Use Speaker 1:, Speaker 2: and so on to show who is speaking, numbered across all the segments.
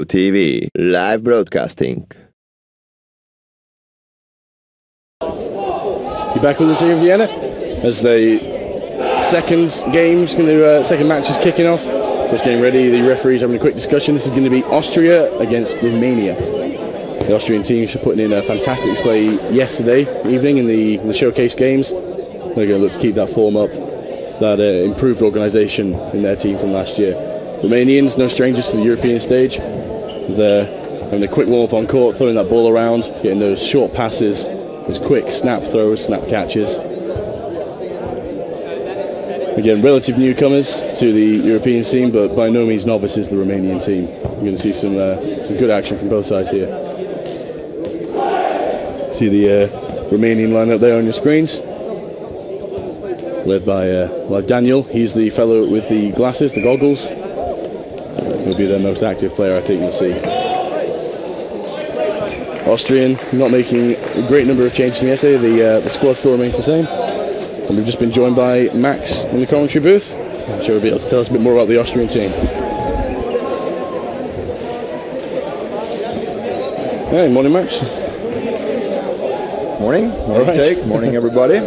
Speaker 1: TV, live broadcasting.
Speaker 2: You're back with us here in Vienna as the second match is kicking off. Just getting ready, the referees having a quick discussion. This is going to be Austria against Romania. The Austrian team putting in a fantastic display yesterday evening in the showcase games. They're going to look to keep that form up, that improved organisation in their team from last year. Romanians, no strangers to the European stage, as they're having a quick warm-up on court, throwing that ball around, getting those short passes, those quick snap throws, snap catches. Again, relative newcomers to the European scene, but by no means novices, the Romanian team. You're going to see some good action from both sides here. See the Romanian lineup there on your screens, led by Daniel. He's the fellow with the glasses, the goggles. He'll be their most active player, I think you'll see. Austrian not making a great number of changes from yesterday. The squad still remains the same. And we've just been joined by Max in the commentary booth. I'm sure he'll be able to tell us a bit more about the Austrian team. Hey, morning Max.
Speaker 3: Morning. Morning, right. Jake. Morning, everybody.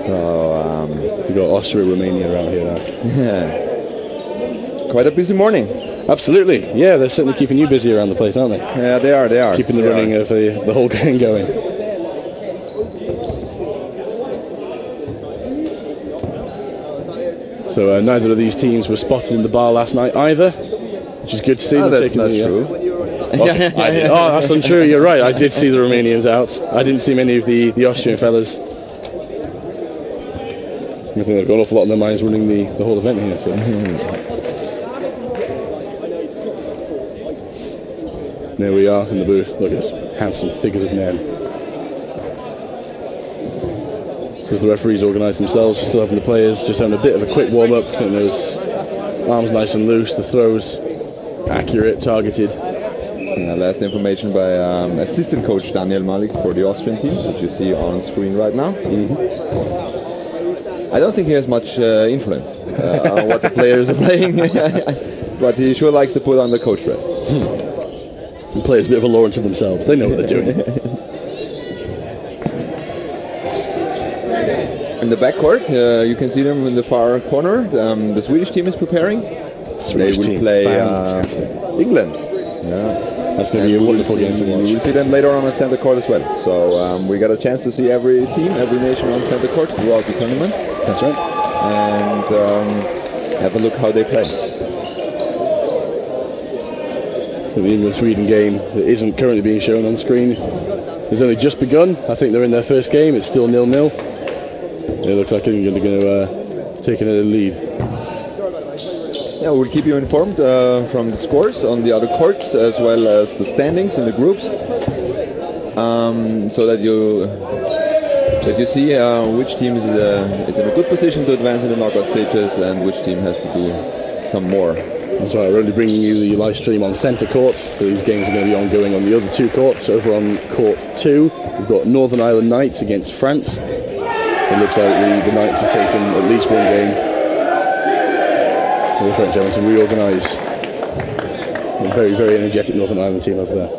Speaker 3: So,
Speaker 2: we've got Austria, Romania around here now.
Speaker 3: Yeah. Quite a busy morning.
Speaker 2: Absolutely. Yeah, they're certainly keeping you busy around the place, aren't they?
Speaker 3: Yeah, they are.
Speaker 2: Keeping the running of the whole game going. So neither of these teams were spotted in the bar last night either, which is good to see.
Speaker 3: That's not true.
Speaker 2: Oh, that's untrue. You're right. I did see the Romanians out. I didn't see many of the Austrian fellas. I think they've got an awful lot on their minds running the whole event here. So. There we are in the booth. Look at us, handsome figures of men. So as the referees organise themselves, we're still having the players just having a bit of a quick warm-up, getting those arms nice and loose, the throws accurate, targeted.
Speaker 3: Last information by assistant coach Daniel Malik for the Austrian team, which you see on screen right now. I don't think he has much influence on what the players are playing, but he sure likes to put on the coach dress.
Speaker 2: Some players a bit of a law unto themselves. They know what they're doing.
Speaker 3: In the backcourt, you can see them in the far corner. The Swedish team is preparing. They will play England. Yeah.
Speaker 2: That's going to be a wonderful game to watch.
Speaker 3: We'll see them later on center court as well. So we got a chance to see every team, every nation on center court throughout the tournament.
Speaker 2: That's right.
Speaker 3: And have a look how they play.
Speaker 2: So the England-Sweden game that isn't currently being shown on screen has only just begun. I think they're in their first game. It's still 0-0. It looks like England are going to take another lead.
Speaker 3: Yeah, we'll keep you informed from the scores on the other courts as well as the standings in the groups, so that you see which team is in a good position to advance in the knockout stages and which team has to do some more.
Speaker 2: That's right, we're only bringing you the live stream on centre court, so these games are going to be ongoing on the other two courts. Over on court 2, we've got Northern Ireland Knights against France. It looks like the Knights have taken at least one game. The French having to reorganise. A very, very energetic Northern Ireland team over there.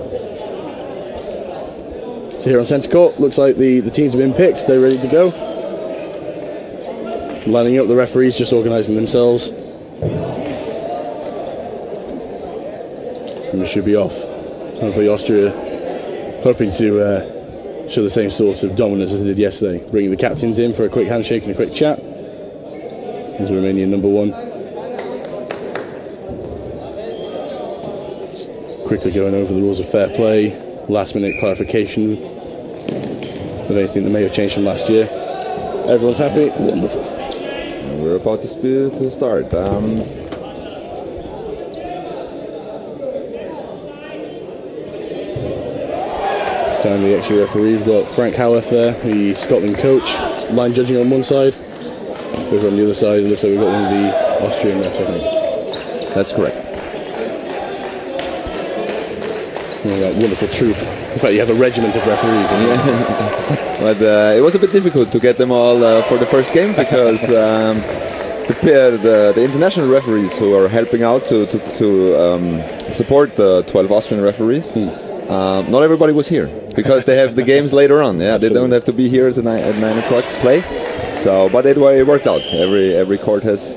Speaker 2: So here on centre court, looks like the teams have been picked. They're ready to go. Lining up, the referees just organising themselves. And we should be off. Hopefully Austria hoping to show the same sort of dominance as they did yesterday. Bringing the captains in for a quick handshake and a quick chat. There's Romanian number 1. Quickly going over the rules of fair play, last minute clarification of anything that may have changed from last year. Everyone's happy? Wonderful.
Speaker 3: We're about to start.
Speaker 2: This time the extra referee, we've got Frank Howarth there, the Scotland coach, line judging on one side. Over on the other side, it looks like we've got one of the Austrian refs, I think.
Speaker 3: That's correct.
Speaker 2: Oh, that wonderful troop. In fact, you have a regiment of referees.
Speaker 3: But it was a bit difficult to get them all for the first game because the international referees who are helping out to support the 12 Austrian referees. Not everybody was here because they have the games later on. Yeah, they don't have to be here at 9 o'clock to play. So, but it worked out. Every court has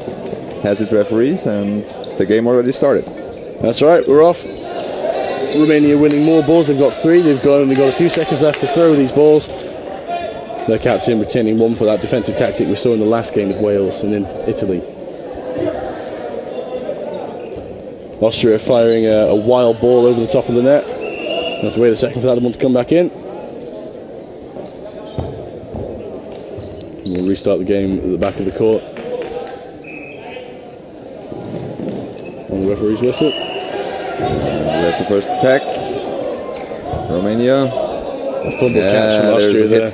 Speaker 3: its referees, and the game already started.
Speaker 2: That's right. We're off. Romania winning more balls. They've got 3. They've only got a few seconds left to throw these balls. Their captain retaining 1 for that defensive tactic we saw in the last game with Wales and in Italy. Austria firing a wild ball over the top of the net. We'll have to wait a second for that one to come back in. And we'll restart the game at the back of the court. On the referee's whistle.
Speaker 3: We have the first attack. Romania.
Speaker 2: A fumble catch from Austria there.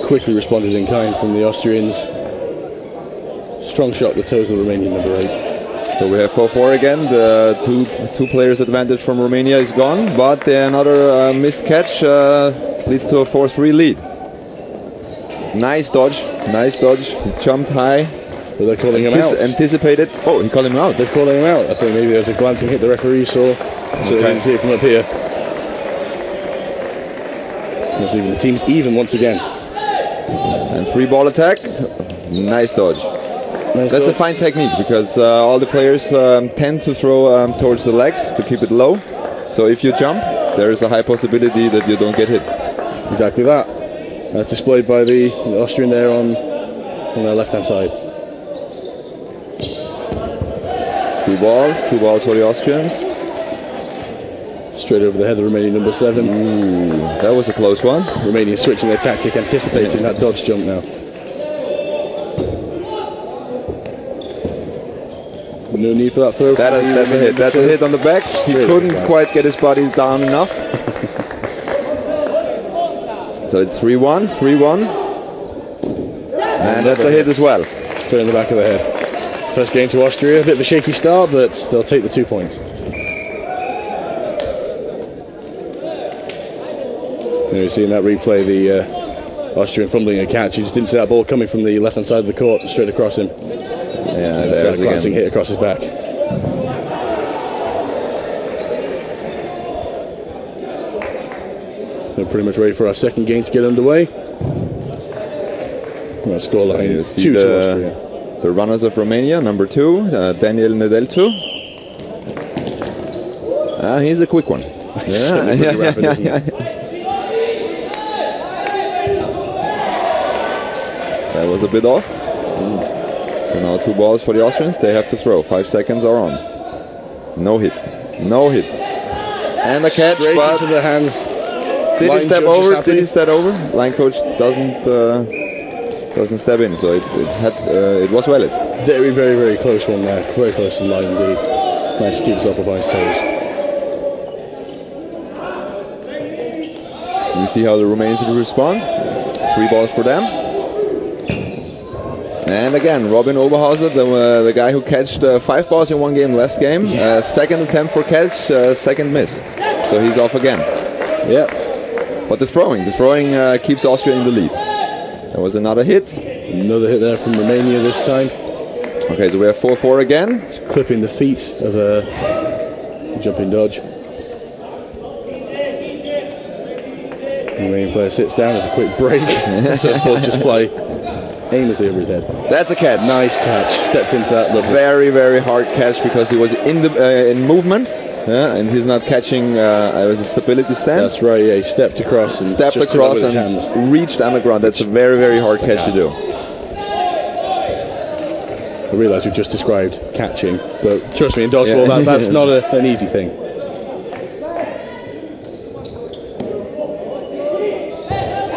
Speaker 2: Quickly responded in kind from the Austrians. Strong shot at the toes of the Romanian number 8.
Speaker 3: So we have 4-4 again. The two players advantage from Romania is gone, but another missed catch leads to a 4-3 lead. Nice dodge. He jumped high.
Speaker 2: But they're calling him out.
Speaker 3: Anticipated. Oh, he called him out.
Speaker 2: They're calling him out. I think maybe there's a glancing hit the referee saw, so they didn't see it from up here. The team's even once again.
Speaker 3: And 3-ball attack. Nice dodge. That's a fine technique because all the players tend to throw towards the legs to keep it low. So if you jump, there is a high possibility that you don't get hit.
Speaker 2: Exactly that. That's displayed by the Austrian there on their left-hand side.
Speaker 3: 2 balls for the Austrians.
Speaker 2: Straight over the head of Romanian number 7.
Speaker 3: Ooh, that was a close one.
Speaker 2: Romania switching their tactic, anticipating that dodge jump now. No need for that throw.
Speaker 3: That's a hit. That's a hit on the back. He couldn't quite get his body down enough. So it's 3-1. And that's a hit as well.
Speaker 2: Straight in the back of the head. First game to Austria. A bit of a shaky start, but they'll take the 2 points. There you see in that replay the Austrian fumbling a catch. He just didn't see that ball coming from the left-hand side of the court, straight across him.
Speaker 3: Yeah,
Speaker 2: that's a glancing hit across his back. So pretty much ready for our second game to get underway. Scoreline 2 to Austria.
Speaker 3: The runners of Romania, number 2, Daniel Nedelcu. He's a quick one. That was a bit off. So now 2 balls for the Austrians. They have to throw. 5 seconds are on. No hit. And a catch,
Speaker 2: straight
Speaker 3: but
Speaker 2: into the hands.
Speaker 3: Did he step over? Line coach doesn't step in, so it was valid.
Speaker 2: Very, very, very close one there. Very close to the line indeed. Managed to keep himself up on his toes.
Speaker 3: You see how the Romanians will respond. 3 balls for them. And again, Robin Oberhauser, the guy who catched 5 balls in 1 game last game. Second attempt for catch, second miss. So he's off again. Yeah. But the throwing keeps Austria in the lead. There was another hit.
Speaker 2: Another hit there from Romania this time.
Speaker 3: Okay, so we have 4-4 again.
Speaker 2: Just clipping the feet of a jumping dodge. The Romanian player sits down as a quick break. So the balls just fly aimlessly over his head.
Speaker 3: That's a catch.
Speaker 2: Nice catch. Stepped into that. Lovely.
Speaker 3: Very, very hard catch because he was in movement. Yeah, and he's not catching. It was a stability stand.
Speaker 2: That's right. Yeah, he stepped across and
Speaker 3: reached on the ground. That's a very, very hard catch to do.
Speaker 2: I realise we've just described catching, but trust me, in dodgeball, that's not an easy thing.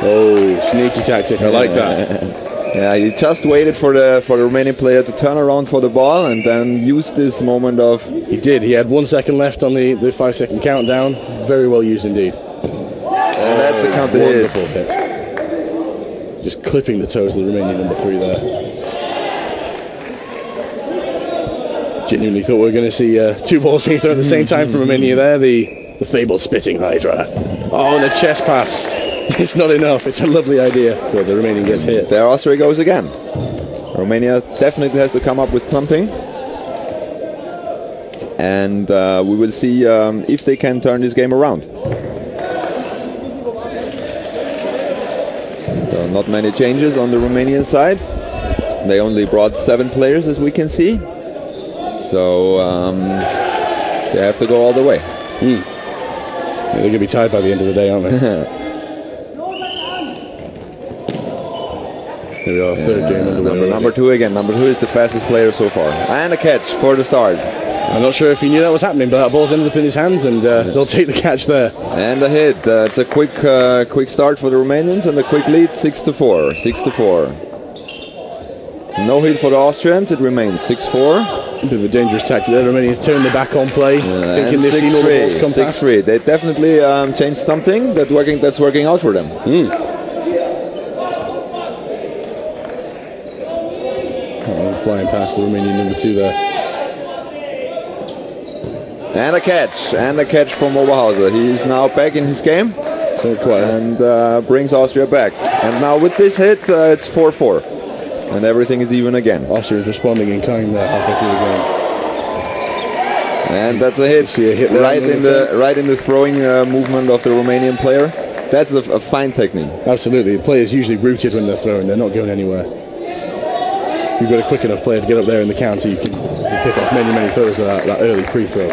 Speaker 2: Oh, sneaky tactic. I like that.
Speaker 3: Yeah, he just waited for the Romanian player to turn around for the ball and then used this moment of...
Speaker 2: He did. He had 1 second left on the 5-second countdown. Very well used indeed.
Speaker 3: And that's a counter hit.
Speaker 2: Wonderful hit. Just clipping the toes of the Romanian number 3 there. Genuinely thought we were going to see 2 balls being thrown at the same time from Romania there. The fabled spitting hydra. Oh, and a chest pass. It's not enough. It's a lovely idea. But the Romanian gets hit.
Speaker 3: There Austria goes again. Romania definitely has to come up with something. And we will see if they can turn this game around. So not many changes on the Romanian side. They only brought 7 players, as we can see. So they have to go all the way.
Speaker 2: Yeah, they're going to be tired by the end of the day, aren't they? Here we are, third game.
Speaker 3: Number 2 again. Number 2 is the fastest player so far. And a catch for the start.
Speaker 2: I'm not sure if he knew that was happening, but that ball's ended up in his hands, and they'll take the catch there.
Speaker 3: And a hit. It's a quick start for the Romanians, and a quick lead, 6-4. 6-4. No hit for the Austrians. It remains 6-4.
Speaker 2: A bit of a dangerous tactic there. The Romanians turn their back on play, thinking they've seen all the balls come past.
Speaker 3: 6-3. They definitely changed something that's working out for them.
Speaker 2: Flying past the Romanian number 2 there.
Speaker 3: And a catch from Oberhauser. He is now back in his game.
Speaker 2: So quiet.
Speaker 3: And brings Austria back. And now with this hit, it's 4-4. And everything is even again.
Speaker 2: Austria is responding in kind there halfway through the game.
Speaker 3: And that's a hit.
Speaker 2: See a hit
Speaker 3: right in the throwing movement of the Romanian player. That's a fine technique.
Speaker 2: Absolutely. The player's usually rooted when they're throwing. They're not going anywhere. If you've got a quick enough player to get up there in the counter, you can pick off many throws of that early pre-throw.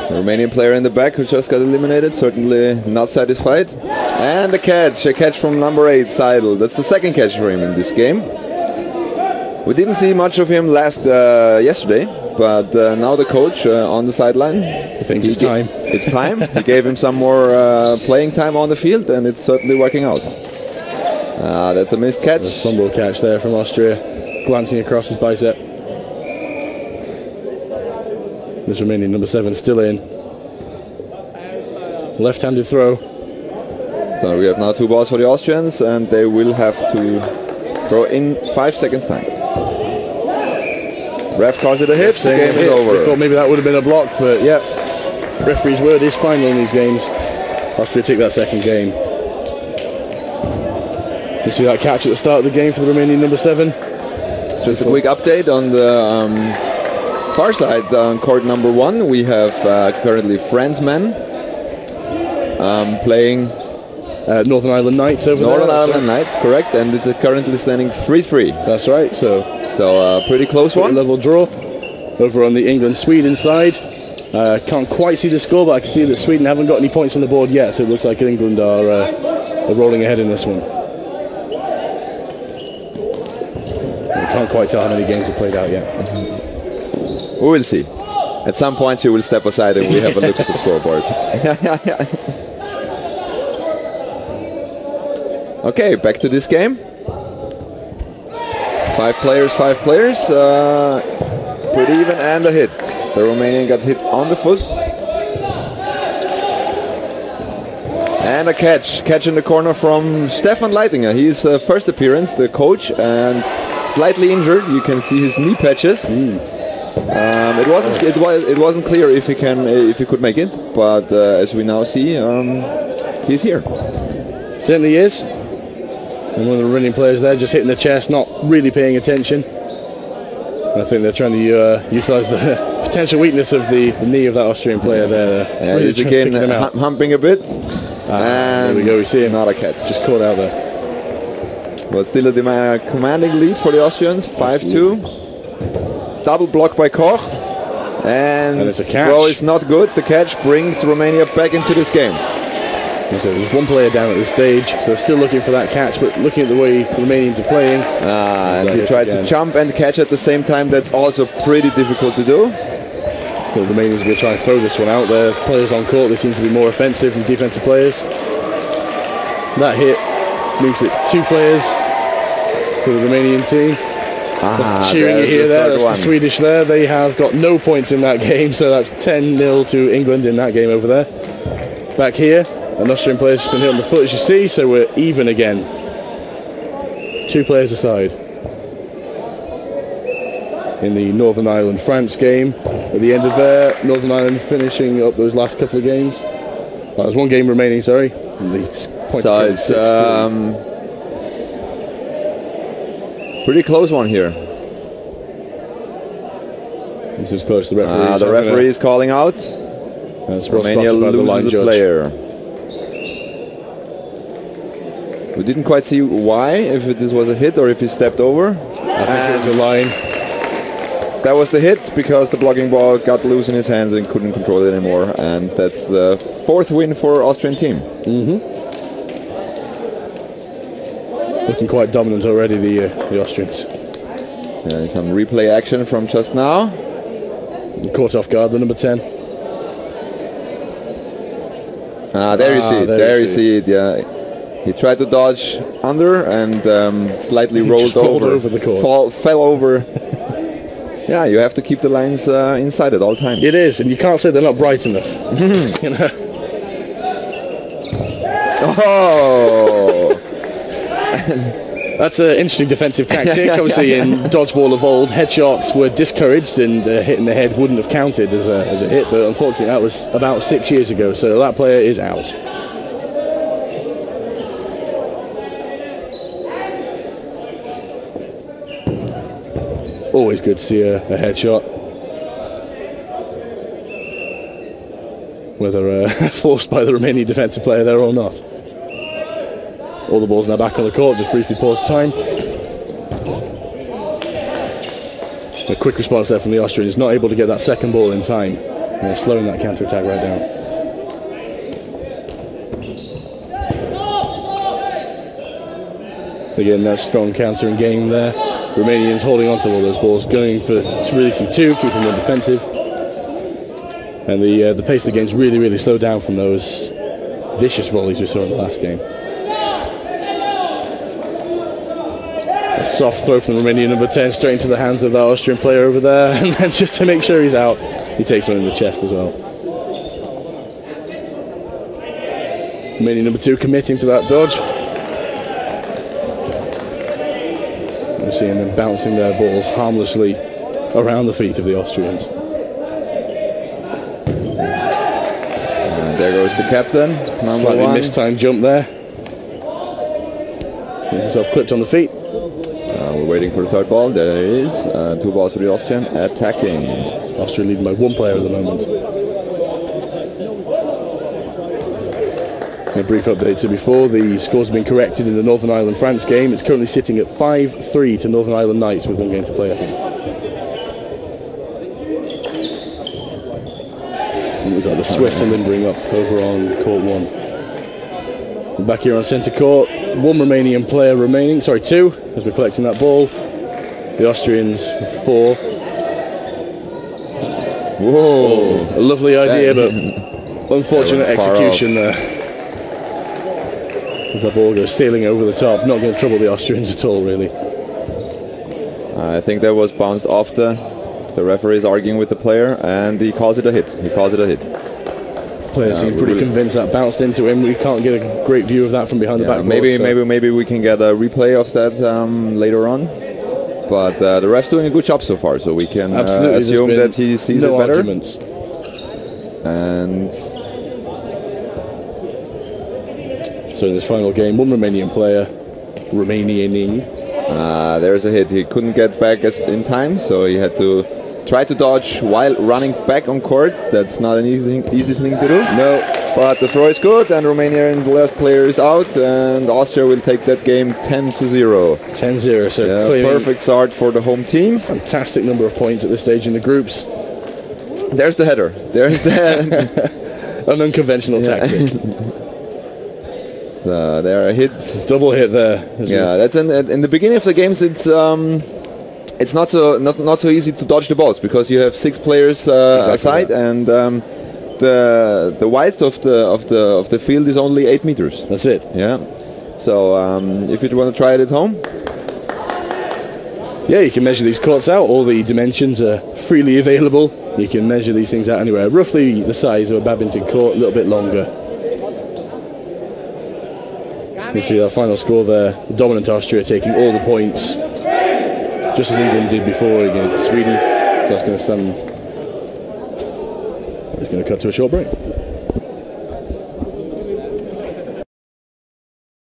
Speaker 3: The Romanian player in the back who just got eliminated, certainly not satisfied. And a catch from number 8, Seidel. That's the second catch for him in this game. We didn't see much of him yesterday, but now the coach on the sideline.
Speaker 2: I think it's time.
Speaker 3: It's time. He gave him some more playing time on the field, and it's certainly working out. That's a missed catch.
Speaker 2: A fumble catch there from Austria, glancing across his bicep. This Romanian number 7 still in. Left-handed throw.
Speaker 3: So we have now 2 balls for the Austrians, and they will have to throw in 5 seconds time. Ref calls it a hit. The game is over.
Speaker 2: I thought maybe that would have been a block, but yeah. Referee's word is final in these games. Austria take that second game. You see that catch at the start of the game for the Romanian number 7.
Speaker 3: Just a quick update on the far side on court number 1. We have currently Fransmen playing
Speaker 2: Northern Ireland Knights over there.
Speaker 3: Northern Ireland Knights, correct, and it's currently standing 3-3.
Speaker 2: That's right. So
Speaker 3: pretty close one.
Speaker 2: Level draw. Over on the England-Sweden side. Can't quite see the score, but I can see that Sweden haven't got any points on the board yet, so it looks like England are rolling ahead in this one. Can't quite tell how many games have played out yet.
Speaker 3: We will see. At some point you will step aside and we have a look at the scoreboard. Okay, back to this game. 5 players. Pretty even, and a hit. The Romanian got hit on the foot. And a catch in the corner from Stefan Leitinger. His first appearance, the coach, and slightly injured. You can see his knee patches. It wasn't clear if he could make it, but as we now see, he's here.
Speaker 2: Certainly is. And one of the running players there just hitting the chest, not really paying attention. I think they're trying to utilise the potential weakness of the knee of that Austrian player there.
Speaker 3: Really he's again humping a bit. And
Speaker 2: there we go, we see him.
Speaker 3: Not a catch.
Speaker 2: Just caught out there.
Speaker 3: But still a commanding lead for the Austrians, 5-2. Double block by Koch. And
Speaker 2: it's a catch.
Speaker 3: Throw is not good. The catch brings Romania back into this game.
Speaker 2: So there's one player down at this stage, so they're still looking for that catch, but looking at the way the Romanians are playing.
Speaker 3: And he tried to jump and catch at the same time. That's also pretty difficult to do.
Speaker 2: Well, the Romanians are going to try and throw this one out. Their players on court, they seem to be more offensive than defensive players. That hit makes it 2 players for the Romanian team. That's cheering you here there. That's the Swedish there. They have got no points in that game, so that's 10-0 to England in that game over there. Back here, an Austrian player's just been hit on the foot, as you see, so we're even again. 2 players aside. In the Northern Ireland France game, at the end of there, Northern Ireland finishing up those last couple of games. There's 1 game remaining, sorry.
Speaker 3: So it's Pretty close one here.
Speaker 2: This is close to the referee.
Speaker 3: The referee is calling out. Romania loses a player. We didn't quite see why, if this was a hit or if he stepped over.
Speaker 2: I think it was a line.
Speaker 3: That was the hit because the blocking ball got loose in his hands and couldn't control it anymore. And that's the 4th win for Austrian team.
Speaker 2: Looking quite dominant already, the Austrians.
Speaker 3: Some replay action from just now.
Speaker 2: Caught off guard, the number 10.
Speaker 3: There you see it. There you see it. Yeah, he tried to dodge under and slightly rolled over
Speaker 2: the court.
Speaker 3: Fell over. Yeah, you have to keep the lines inside at all times.
Speaker 2: It is, and you can't say they're not bright enough. You know.
Speaker 3: Oh.
Speaker 2: That's an interesting defensive tactic. Obviously, in dodgeball of old, headshots were discouraged, and hitting the head wouldn't have counted as a hit. But unfortunately, that was about 6 years ago, so that player is out. Always good to see a headshot, whether forced by the Romanian defensive player there or not. All the balls now back on the court, just briefly pause time. A quick response there from the Austrians, not able to get that second ball in time. They're slowing that counter-attack right down. Again, that strong countering game there. Romanians holding on to all those balls, going for releasing two, keeping them defensive. And the pace of the game's really, really slowed down from those vicious volleys we saw in the last game. A soft throw from the Romanian number 10 straight into the hands of that Austrian player over there, and then just to make sure he's out, he takes one in the chest as well. Romanian number 2 committing to that dodge. We're seeing them bouncing their balls harmlessly around the feet of the Austrians.
Speaker 3: And there goes the captain,
Speaker 2: Slightly mistimed jump there. Gets himself clipped on the feet.
Speaker 3: We're waiting for the third ball. There it is. 2 balls for the Austrian attacking.
Speaker 2: Austria leading by 1 player at the moment. A brief update to before, the scores have been corrected in the Northern Ireland-France game. It's currently sitting at 5-3 to Northern Ireland Knights with 1 game to play, I think. We've got the Swiss are limbering up over on court 1. Back here on centre court, 1 Romanian player remaining, sorry 2, as we're collecting that ball. The Austrians 4.
Speaker 3: Whoa!
Speaker 2: A lovely idea, but unfortunate execution there. As that ball goes sailing over the top, not going to trouble the Austrians at all, really.
Speaker 3: I think that was bounced off the referee is arguing with the player, and he calls it a hit. He calls it a hit.
Speaker 2: Player seems pretty convinced that bounced into him. We can't get a great view of that from behind the back.
Speaker 3: Maybe we can get a replay of that later on. But the ref's doing a good job so far, so we can assume that he sees it better.
Speaker 2: Arguments.
Speaker 3: And
Speaker 2: so in this final game, 1 Romanian player, Romanianing.
Speaker 3: There's a hit. He couldn't get back in time, so he had to try to dodge while running back on court. That's not an easy thing to do. No, but the throw is good, and Romania and the last player is out, and Austria will take that game 10-0.
Speaker 2: 10-0, so
Speaker 3: perfect start for the home team.
Speaker 2: Fantastic number of points at this stage in the groups.
Speaker 3: There's the header. There's the
Speaker 2: an unconventional tactic.
Speaker 3: There a hit,
Speaker 2: double hit there.
Speaker 3: Yeah, that's in the beginning of the games. It's not so easy to dodge the balls because you have 6 players aside, and the width of the field is only 8 meters.
Speaker 2: That's it.
Speaker 3: Yeah. So if you want to try it at home,
Speaker 2: yeah, you can measure these courts out. All the dimensions are freely available. You can measure these things out anywhere. Roughly the size of a badminton court, a little bit longer. You see that final score there. The dominant Austria taking all the points, just as England did before against Sweden. So that's going to cut to a short break.